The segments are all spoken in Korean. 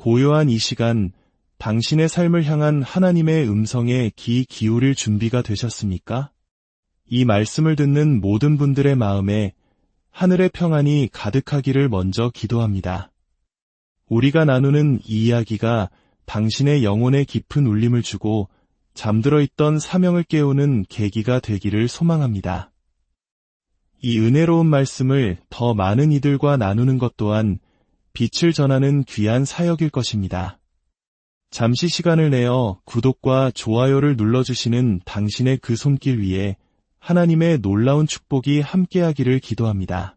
고요한 이 시간, 당신의 삶을 향한 하나님의 음성에 귀 기울일 준비가 되셨습니까? 이 말씀을 듣는 모든 분들의 마음에 하늘의 평안이 가득하기를 먼저 기도합니다. 우리가 나누는 이 이야기가 당신의 영혼에 깊은 울림을 주고 잠들어 있던 사명을 깨우는 계기가 되기를 소망합니다. 이 은혜로운 말씀을 더 많은 이들과 나누는 것 또한 빛을 전하는 귀한 사역일 것입니다. 잠시 시간을 내어 구독과 좋아요를 눌러주시는 당신의 그 손길 위에 하나님의 놀라운 축복이 함께하기를 기도합니다.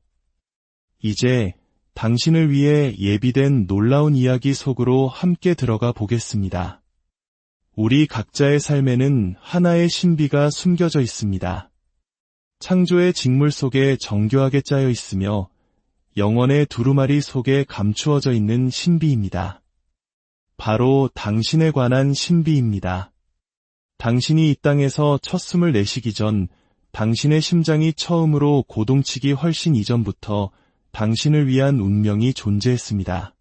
이제 당신을 위해 예비된 놀라운 이야기 속으로 함께 들어가 보겠습니다. 우리 각자의 삶에는 하나의 신비가 숨겨져 있습니다. 창조의 직물 속에 정교하게 짜여 있으며 영원의 두루마리 속에 감추어져 있는 신비입니다. 바로 당신에 관한 신비입니다. 당신이 이 땅에서 첫 숨을 내쉬기 전 당신의 심장이 처음으로 고동치기 훨씬 이전부터 당신을 위한 운명이 존재했습니다.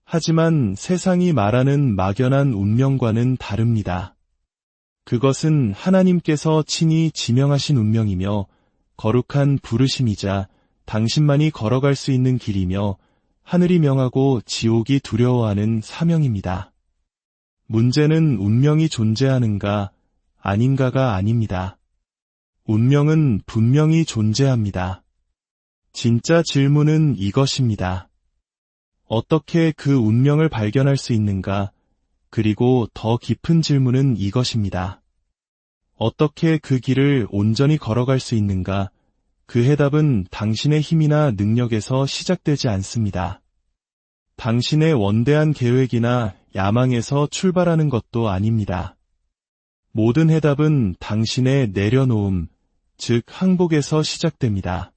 하지만 세상이 말하는 막연한 운명과는 다릅니다. 그것은 하나님께서 친히 지명하신 운명이며 거룩한 부르심이자 당신만이 걸어갈 수 있는 길이며 하늘이 명하고 지옥이 두려워하는 사명입니다. 문제는 운명이 존재하는가 아닌가가 아닙니다. 운명은 분명히 존재합니다. 진짜 질문은 이것입니다. 어떻게 그 운명을 발견할 수 있는가? 그리고 더 깊은 질문은 이것입니다. 어떻게 그 길을 온전히 걸어갈 수 있는가? 그 해답은 당신의 힘이나 능력에서 시작되지 않습니다. 당신의 원대한 계획이나 야망에서 출발하는 것도 아닙니다. 모든 해답은 당신의 내려놓음, 즉 항복에서 시작됩니다.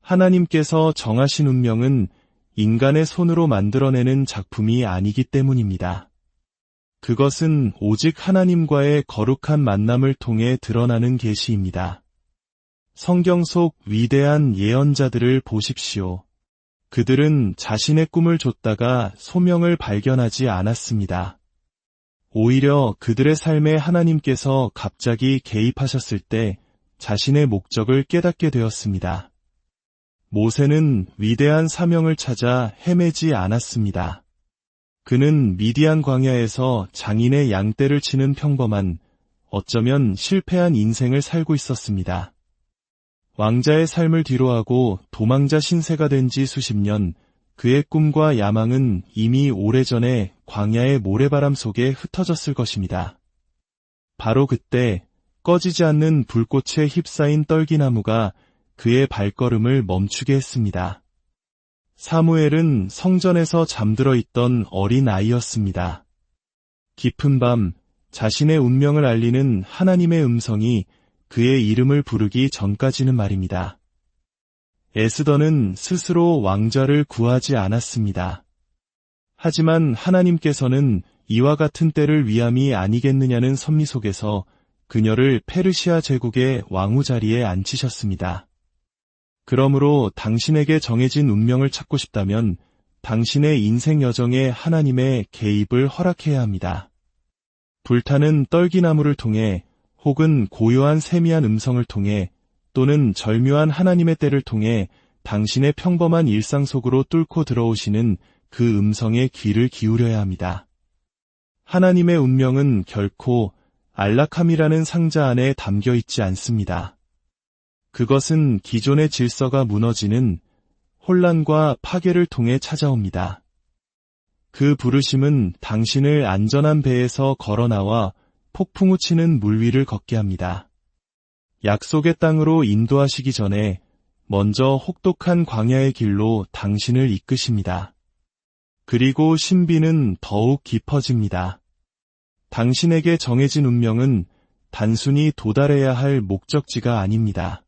하나님께서 정하신 운명은 인간의 손으로 만들어내는 작품이 아니기 때문입니다. 그것은 오직 하나님과의 거룩한 만남을 통해 드러나는 계시입니다. 성경 속 위대한 예언자들을 보십시오. 그들은 자신의 꿈을 쫓다가 소명을 발견하지 않았습니다. 오히려 그들의 삶에 하나님께서 갑자기 개입하셨을 때 자신의 목적을 깨닫게 되었습니다. 모세는 위대한 사명을 찾아 헤매지 않았습니다. 그는 미디안 광야에서 장인의 양떼를 치는 평범한, 어쩌면 실패한 인생을 살고 있었습니다. 왕자의 삶을 뒤로하고 도망자 신세가 된 지 수십 년, 그의 꿈과 야망은 이미 오래전에 광야의 모래바람 속에 흩어졌을 것입니다. 바로 그때 꺼지지 않는 불꽃에 휩싸인 떨기나무가 그의 발걸음을 멈추게 했습니다. 사무엘은 성전에서 잠들어 있던 어린 아이였습니다. 깊은 밤, 자신의 운명을 알리는 하나님의 음성이 그의 이름을 부르기 전까지는 말입니다. 에스더는 스스로 왕좌를 구하지 않았습니다. 하지만 하나님께서는 이와 같은 때를 위함이 아니겠느냐는 섭리 속에서 그녀를 페르시아 제국의 왕후 자리에 앉히셨습니다. 그러므로 당신에게 정해진 운명을 찾고 싶다면 당신의 인생 여정에 하나님의 개입을 허락해야 합니다. 불타는 떨기나무를 통해 혹은 고요한 세미한 음성을 통해 또는 절묘한 하나님의 때를 통해 당신의 평범한 일상 속으로 뚫고 들어오시는 그 음성에 귀를 기울여야 합니다. 하나님의 운명은 결코 안락함이라는 상자 안에 담겨 있지 않습니다. 그것은 기존의 질서가 무너지는 혼란과 파괴를 통해 찾아옵니다. 그 부르심은 당신을 안전한 배에서 걸어나와 폭풍우 치는 물 위를 걷게 합니다. 약속의 땅으로 인도하시기 전에 먼저 혹독한 광야의 길로 당신을 이끄십니다. 그리고 신비는 더욱 깊어집니다. 당신에게 정해진 운명은 단순히 도달해야 할 목적지가 아닙니다.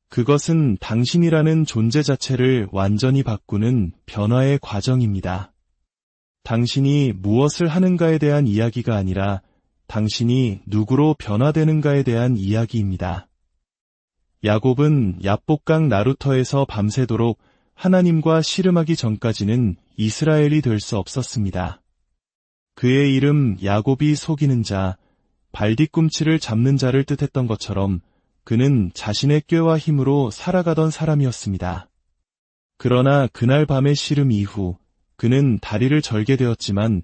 그것은 당신이라는 존재 자체를 완전히 바꾸는 변화의 과정입니다. 당신이 무엇을 하는가에 대한 이야기가 아니라 당신이 누구로 변화되는가에 대한 이야기입니다. 야곱은 야복강 나루터에서 밤새도록 하나님과 씨름하기 전까지는 이스라엘이 될 수 없었습니다. 그의 이름 야곱이 속이는 자, 발뒤꿈치를 잡는 자를 뜻했던 것처럼 그는 자신의 꾀와 힘으로 살아가던 사람이었습니다. 그러나 그날 밤의 씨름 이후 그는 다리를 절게 되었지만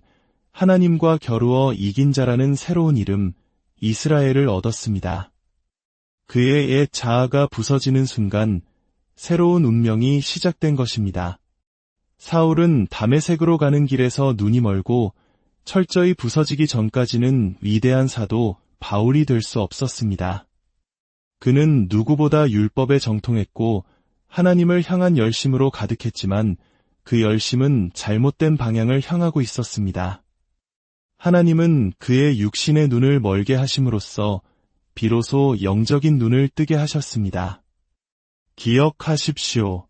하나님과 겨루어 이긴 자라는 새로운 이름, 이스라엘을 얻었습니다. 그의 옛 자아가 부서지는 순간 새로운 운명이 시작된 것입니다. 사울은 다메섹으로 가는 길에서 눈이 멀고 철저히 부서지기 전까지는 위대한 사도 바울이 될 수 없었습니다. 그는 누구보다 율법에 정통했고 하나님을 향한 열심으로 가득했지만 그 열심은 잘못된 방향을 향하고 있었습니다. 하나님은 그의 육신의 눈을 멀게 하심으로써 비로소 영적인 눈을 뜨게 하셨습니다. 기억하십시오.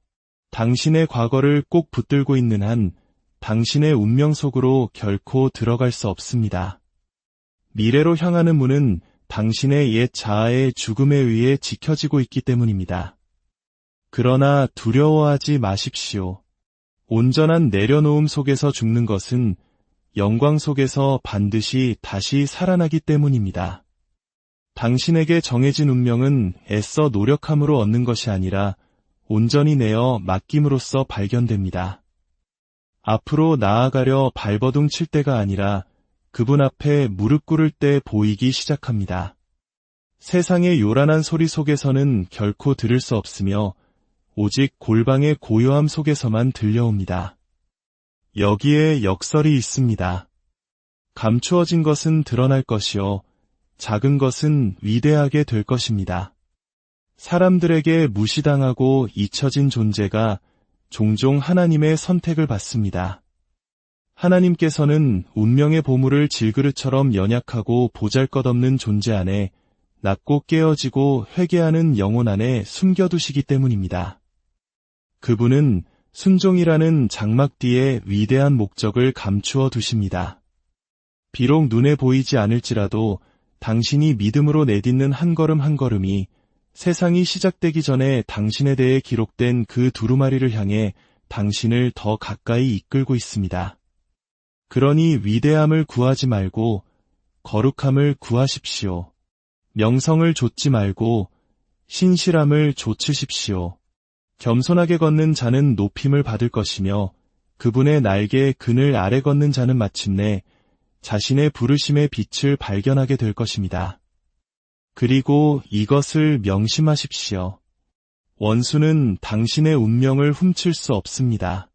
당신의 과거를 꼭 붙들고 있는 한 당신의 운명 속으로 결코 들어갈 수 없습니다. 미래로 향하는 문은 당신의 옛 자아의 죽음에 의해 지켜지고 있기 때문입니다. 그러나 두려워하지 마십시오. 온전한 내려놓음 속에서 죽는 것은 영광 속에서 반드시 다시 살아나기 때문입니다. 당신에게 정해진 운명은 애써 노력함으로 얻는 것이 아니라 온전히 내어 맡김으로써 발견됩니다. 앞으로 나아가려 발버둥 칠 때가 아니라 그분 앞에 무릎 꿇을 때 보이기 시작합니다. 세상의 요란한 소리 속에서는 결코 들을 수 없으며 오직 골방의 고요함 속에서만 들려옵니다. 여기에 역설이 있습니다. 감추어진 것은 드러날 것이요 작은 것은 위대하게 될 것입니다. 사람들에게 무시당하고 잊혀진 존재가 종종 하나님의 선택을 받습니다. 하나님께서는 운명의 보물을 질그릇처럼 연약하고 보잘것없는 존재 안에 낮고 깨어지고 회개하는 영혼 안에 숨겨두시기 때문입니다. 그분은 순종이라는 장막 뒤에 위대한 목적을 감추어 두십니다. 비록 눈에 보이지 않을지라도 당신이 믿음으로 내딛는 한 걸음 한 걸음이 세상이 시작되기 전에 당신에 대해 기록된 그 두루마리를 향해 당신을 더 가까이 이끌고 있습니다. 그러니 위대함을 구하지 말고 거룩함을 구하십시오. 명성을 좇지 말고 신실함을 좇으십시오. 겸손하게 걷는 자는 높임을 받을 것이며 그분의 날개 그늘 아래 걷는 자는 마침내 자신의 부르심의 빛을 발견하게 될 것입니다. 그리고 이것을 명심하십시오. 원수는 당신의 운명을 훔칠 수 없습니다.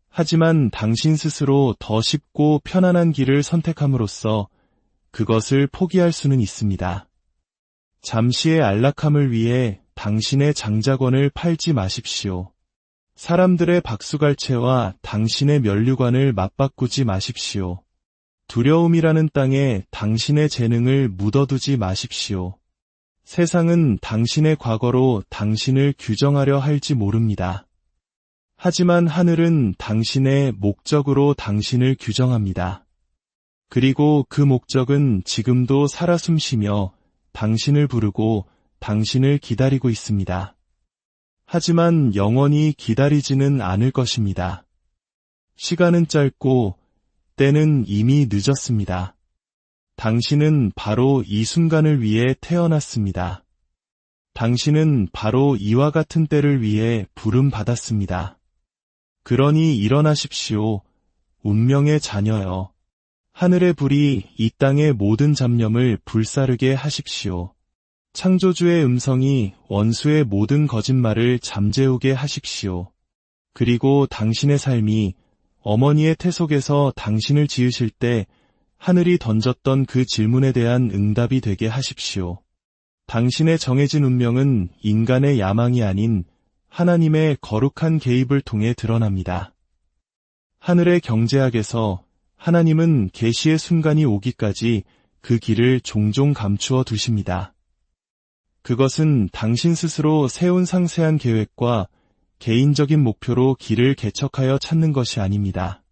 하지만 당신 스스로 더 쉽고 편안한 길을 선택함으로써 그것을 포기할 수는 있습니다. 잠시의 안락함을 위해 당신의 장자권을 팔지 마십시오. 사람들의 박수갈채와 당신의 면류관을 맞바꾸지 마십시오. 두려움이라는 땅에 당신의 재능을 묻어두지 마십시오. 세상은 당신의 과거로 당신을 규정하려 할지 모릅니다. 하지만 하늘은 당신의 목적으로 당신을 규정합니다. 그리고 그 목적은 지금도 살아 숨쉬며 당신을 부르고 당신을 기다리고 있습니다. 하지만 영원히 기다리지는 않을 것입니다. 시간은 짧고 때는 이미 늦었습니다. 당신은 바로 이 순간을 위해 태어났습니다. 당신은 바로 이와 같은 때를 위해 부름받았습니다. 그러니 일어나십시오. 운명의 자녀여. 하늘의 불이 이 땅의 모든 잡념을 불사르게 하십시오. 창조주의 음성이 원수의 모든 거짓말을 잠재우게 하십시오. 그리고 당신의 삶이 어머니의 태 속에서 당신을 지으실 때 하늘이 던졌던 그 질문에 대한 응답이 되게 하십시오. 당신의 정해진 운명은 인간의 야망이 아닌 하나님의 거룩한 개입을 통해 드러납니다. 하늘의 경제학에서 하나님은 계시의 순간이 오기까지 그 길을 종종 감추어 두십니다. 그것은 당신 스스로 세운 상세한 계획과 개인적인 목표로 길을 개척하여 찾는 것이 아닙니다.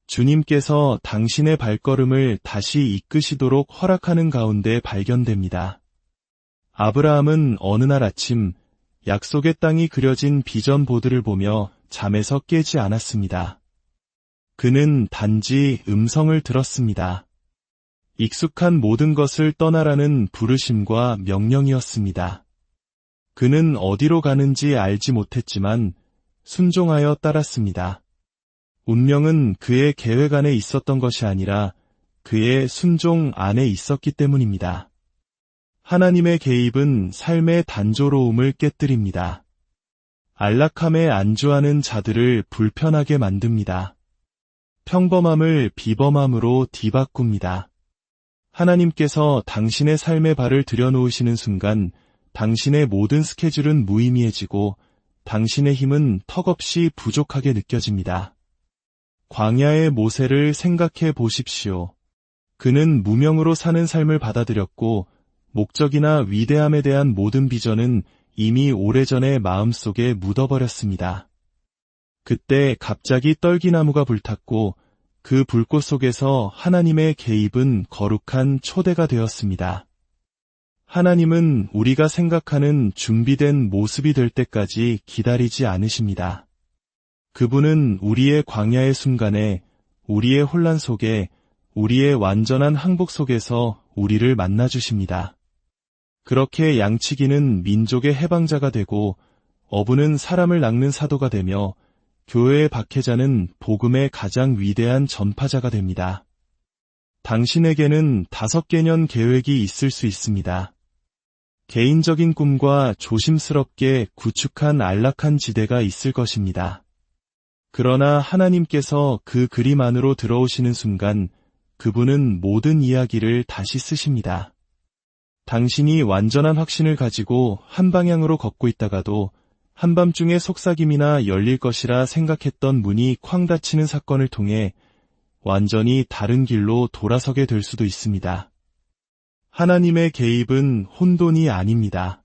주님께서 당신의 발걸음을 다시 이끄시도록 허락하는 가운데 발견됩니다. 아브라함은 어느 날 아침 약속의 땅이 그려진 비전 보드를 보며 잠에서 깨지 않았습니다. 그는 단지 음성을 들었습니다. 익숙한 모든 것을 떠나라는 부르심과 명령이었습니다. 그는 어디로 가는지 알지 못했지만 순종하여 따랐습니다. 운명은 그의 계획 안에 있었던 것이 아니라 그의 순종 안에 있었기 때문입니다. 하나님의 개입은 삶의 단조로움을 깨뜨립니다. 안락함에 안주하는 자들을 불편하게 만듭니다. 평범함을 비범함으로 뒤바꿉니다. 하나님께서 당신의 삶에 발을 들여놓으시는 순간 당신의 모든 스케줄은 무의미해지고 당신의 힘은 턱없이 부족하게 느껴집니다. 광야의 모세를 생각해 보십시오. 그는 무명으로 사는 삶을 받아들였고 목적이나 위대함에 대한 모든 비전은 이미 오래전에 마음속에 묻어버렸습니다. 그때 갑자기 떨기나무가 불탔고 그 불꽃 속에서 하나님의 개입은 거룩한 초대가 되었습니다. 하나님은 우리가 생각하는 준비된 모습이 될 때까지 기다리지 않으십니다. 그분은 우리의 광야의 순간에, 우리의 혼란 속에, 우리의 완전한 항복 속에서 우리를 만나주십니다. 그렇게 양치기는 민족의 해방자가 되고 어부는 사람을 낚는 사도가 되며 교회의 박해자는 복음의 가장 위대한 전파자가 됩니다. 당신에게는 5개년 계획이 있을 수 있습니다. 개인적인 꿈과 조심스럽게 구축한 안락한 지대가 있을 것입니다. 그러나 하나님께서 그 그림 안으로 들어오시는 순간 그분은 모든 이야기를 다시 쓰십니다. 당신이 완전한 확신을 가지고 한 방향으로 걷고 있다가도 한밤중에 속삭임이나 열릴 것이라 생각했던 문이 쾅 닫히는 사건을 통해 완전히 다른 길로 돌아서게 될 수도 있습니다. 하나님의 개입은 혼돈이 아닙니다.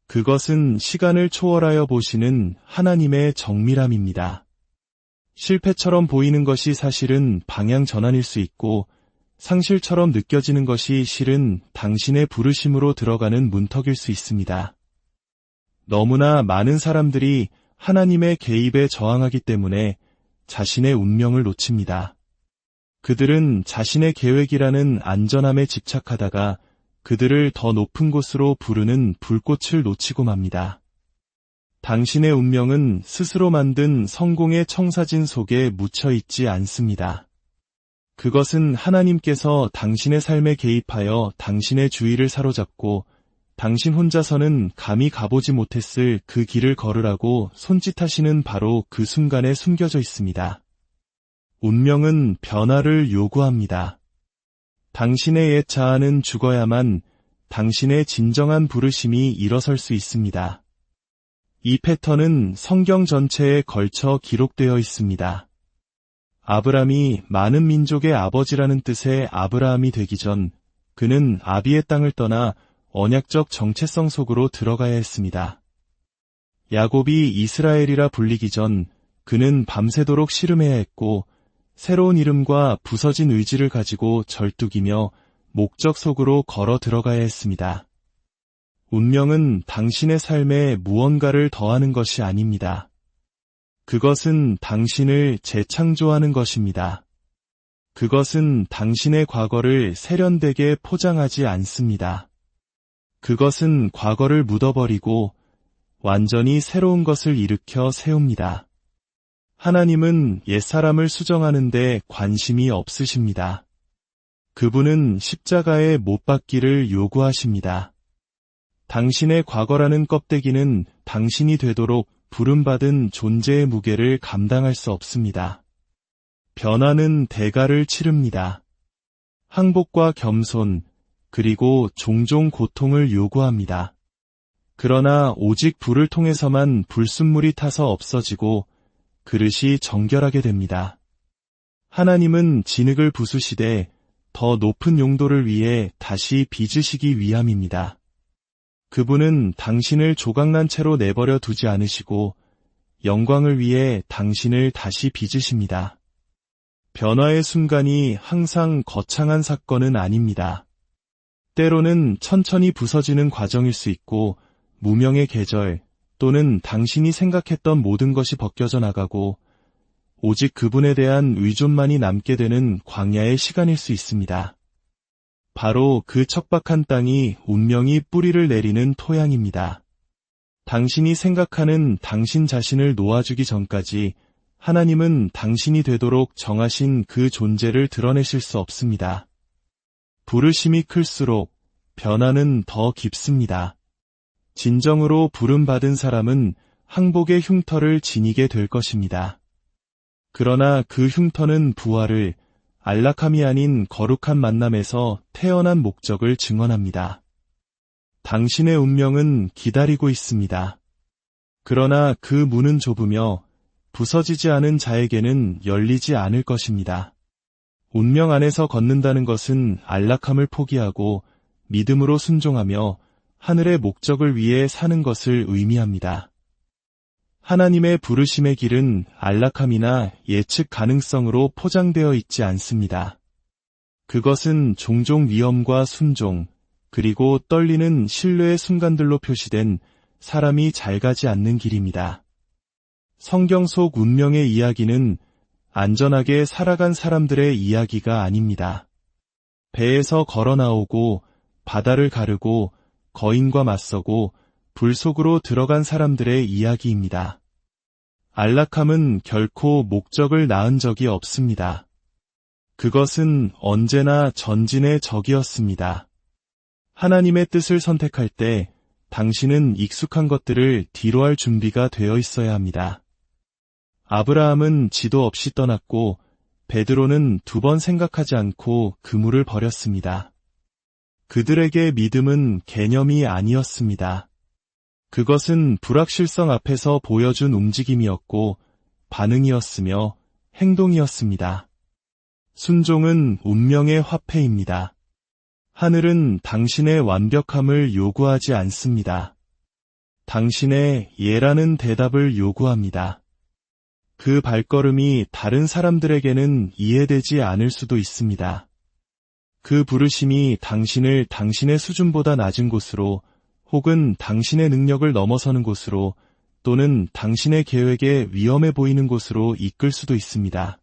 그것은 시간을 초월하여 보시는 하나님의 정밀함입니다. 실패처럼 보이는 것이 사실은 방향 전환일 수 있고 상실처럼 느껴지는 것이 실은 당신의 부르심으로 들어가는 문턱일 수 있습니다. 너무나 많은 사람들이 하나님의 개입에 저항하기 때문에 자신의 운명을 놓칩니다. 그들은 자신의 계획이라는 안전함에 집착하다가 그들을 더 높은 곳으로 부르는 불꽃을 놓치고 맙니다. 당신의 운명은 스스로 만든 성공의 청사진 속에 묻혀 있지 않습니다. 그것은 하나님께서 당신의 삶에 개입하여 당신의 주의를 사로잡고 당신 혼자서는 감히 가보지 못했을 그 길을 걸으라고 손짓하시는 바로 그 순간에 숨겨져 있습니다. 운명은 변화를 요구합니다. 당신의 옛 자아는 죽어야만 당신의 진정한 부르심이 일어설 수 있습니다. 이 패턴은 성경 전체에 걸쳐 기록되어 있습니다. 아브람이 많은 민족의 아버지라는 뜻의 아브라함이 되기 전 그는 아비의 땅을 떠나 언약적 정체성 속으로 들어가야 했습니다. 야곱이 이스라엘이라 불리기 전 그는 밤새도록 씨름해야 했고 새로운 이름과 부서진 의지를 가지고 절뚝이며 목적 속으로 걸어 들어가야 했습니다. 운명은 당신의 삶에 무언가를 더하는 것이 아닙니다. 그것은 당신을 재창조하는 것입니다. 그것은 당신의 과거를 세련되게 포장하지 않습니다. 그것은 과거를 묻어버리고 완전히 새로운 것을 일으켜 세웁니다. 하나님은 옛사람을 수정하는데 관심이 없으십니다. 그분은 십자가에 못 박기를 요구하십니다. 당신의 과거라는 껍데기는 당신이 되도록 부름받은 존재의 무게를 감당할 수 없습니다. 변화는 대가를 치릅니다. 항복과 겸손, 그리고 종종 고통을 요구합니다. 그러나 오직 불을 통해서만 불순물이 타서 없어지고 그릇이 정결하게 됩니다. 하나님은 진흙을 부수시되 더 높은 용도를 위해 다시 빚으시기 위함입니다. 그분은 당신을 조각난 채로 내버려 두지 않으시고 영광을 위해 당신을 다시 빚으십니다. 변화의 순간이 항상 거창한 사건은 아닙니다. 때로는 천천히 부서지는 과정일 수 있고 무명의 계절, 또는 당신이 생각했던 모든 것이 벗겨져 나가고 오직 그분에 대한 의존만이 남게 되는 광야의 시간일 수 있습니다. 바로 그 척박한 땅이 운명이 뿌리를 내리는 토양입니다. 당신이 생각하는 당신 자신을 놓아주기 전까지 하나님은 당신이 되도록 정하신 그 존재를 드러내실 수 없습니다. 부르심이 클수록 변화는 더 깊습니다. 진정으로 부름받은 사람은 항복의 흉터를 지니게 될 것입니다. 그러나 그 흉터는 부활을, 안락함이 아닌 거룩한 만남에서 태어난 목적을 증언합니다. 당신의 운명은 기다리고 있습니다. 그러나 그 문은 좁으며 부서지지 않은 자에게는 열리지 않을 것입니다. 운명 안에서 걷는다는 것은 안락함을 포기하고 믿음으로 순종하며 하늘의 목적을 위해 사는 것을 의미합니다. 하나님의 부르심의 길은 안락함이나 예측 가능성으로 포장되어 있지 않습니다. 그것은 종종 위험과 순종, 그리고 떨리는 신뢰의 순간들로 표시된 사람이 잘 가지 않는 길입니다. 성경 속 운명의 이야기는 안전하게 살아간 사람들의 이야기가 아닙니다. 배에서 걸어 나오고 바다를 가르고 거인과 맞서고 불 속으로 들어간 사람들의 이야기입니다. 안락함은 결코 목적을 낳은 적이 없습니다. 그것은 언제나 전진의 적이었습니다. 하나님의 뜻을 선택할 때 당신은 익숙한 것들을 뒤로할 준비가 되어 있어야 합니다. 아브라함은 지도 없이 떠났고 베드로는 2번 생각하지 않고 그물을 버렸습니다. 그들에게 믿음은 개념이 아니었습니다. 그것은 불확실성 앞에서 보여준 움직임이었고 반응이었으며 행동이었습니다. 순종은 운명의 화폐입니다. 하늘은 당신의 완벽함을 요구하지 않습니다. 당신의 예라는 대답을 요구합니다. 그 발걸음이 다른 사람들에게는 이해되지 않을 수도 있습니다. 그 부르심이 당신을 당신의 수준보다 낮은 곳으로 혹은 당신의 능력을 넘어서는 곳으로 또는 당신의 계획에 위험해 보이는 곳으로 이끌 수도 있습니다.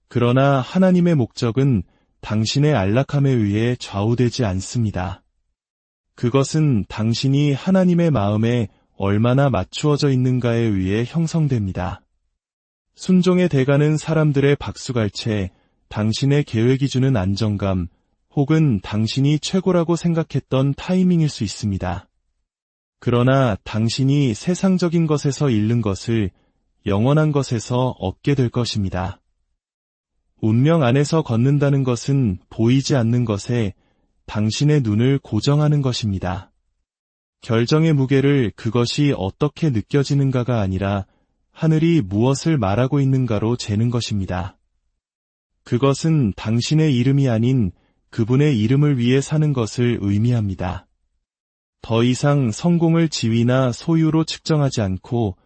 그러나 하나님의 목적은 당신의 안락함에 의해 좌우되지 않습니다. 그것은 당신이 하나님의 마음에 얼마나 맞추어져 있는가에 의해 형성됩니다. 순종에 대가는 사람들의 박수갈채, 당신의 계획이 주는 안정감, 혹은 당신이 최고라고 생각했던 타이밍일 수 있습니다. 그러나 당신이 세상적인 것에서 잃는 것을 영원한 것에서 얻게 될 것입니다. 운명 안에서 걷는다는 것은 보이지 않는 것에 당신의 눈을 고정하는 것입니다. 결정의 무게를 그것이 어떻게 느껴지는가가 아니라 하늘이 무엇을 말하고 있는가로 재는 것입니다. 그것은 당신의 이름이 아닌 그분의 이름을 위해 사는 것을 의미합니다. 더 이상 성공을 지위나 소유로 측정하지 않고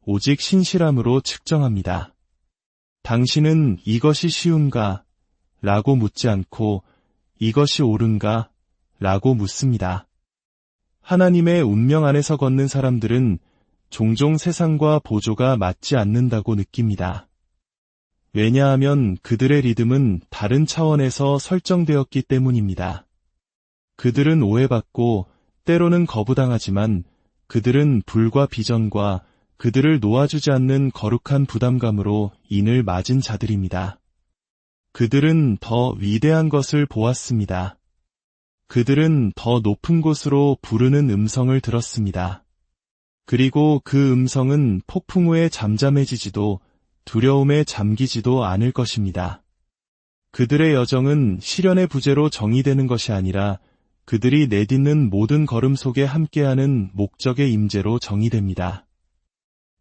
오직 신실함으로 측정합니다. 당신은 이것이 쉬운가? 라고 묻지 않고 이것이 옳은가? 라고 묻습니다. 하나님의 운명 안에서 걷는 사람들은 종종 세상과 보조가 맞지 않는다고 느낍니다. 왜냐하면 그들의 리듬은 다른 차원에서 설정되었기 때문입니다. 그들은 오해받고 때로는 거부당하지만 그들은 불과 비전과 그들을 놓아주지 않는 거룩한 부담감으로 인을 맞은 자들입니다. 그들은 더 위대한 것을 보았습니다. 그들은 더 높은 곳으로 부르는 음성을 들었습니다. 그리고 그 음성은 폭풍 후에 잠잠해지지도 두려움에 잠기지도 않을 것입니다. 그들의 여정은 시련의 부재로 정의되는 것이 아니라 그들이 내딛는 모든 걸음 속에 함께하는 목적의 임재로 정의됩니다.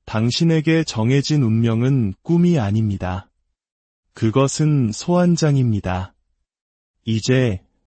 당신에게 정해진 운명은 꿈이 아닙니다. 그것은 소환장입니다. 이제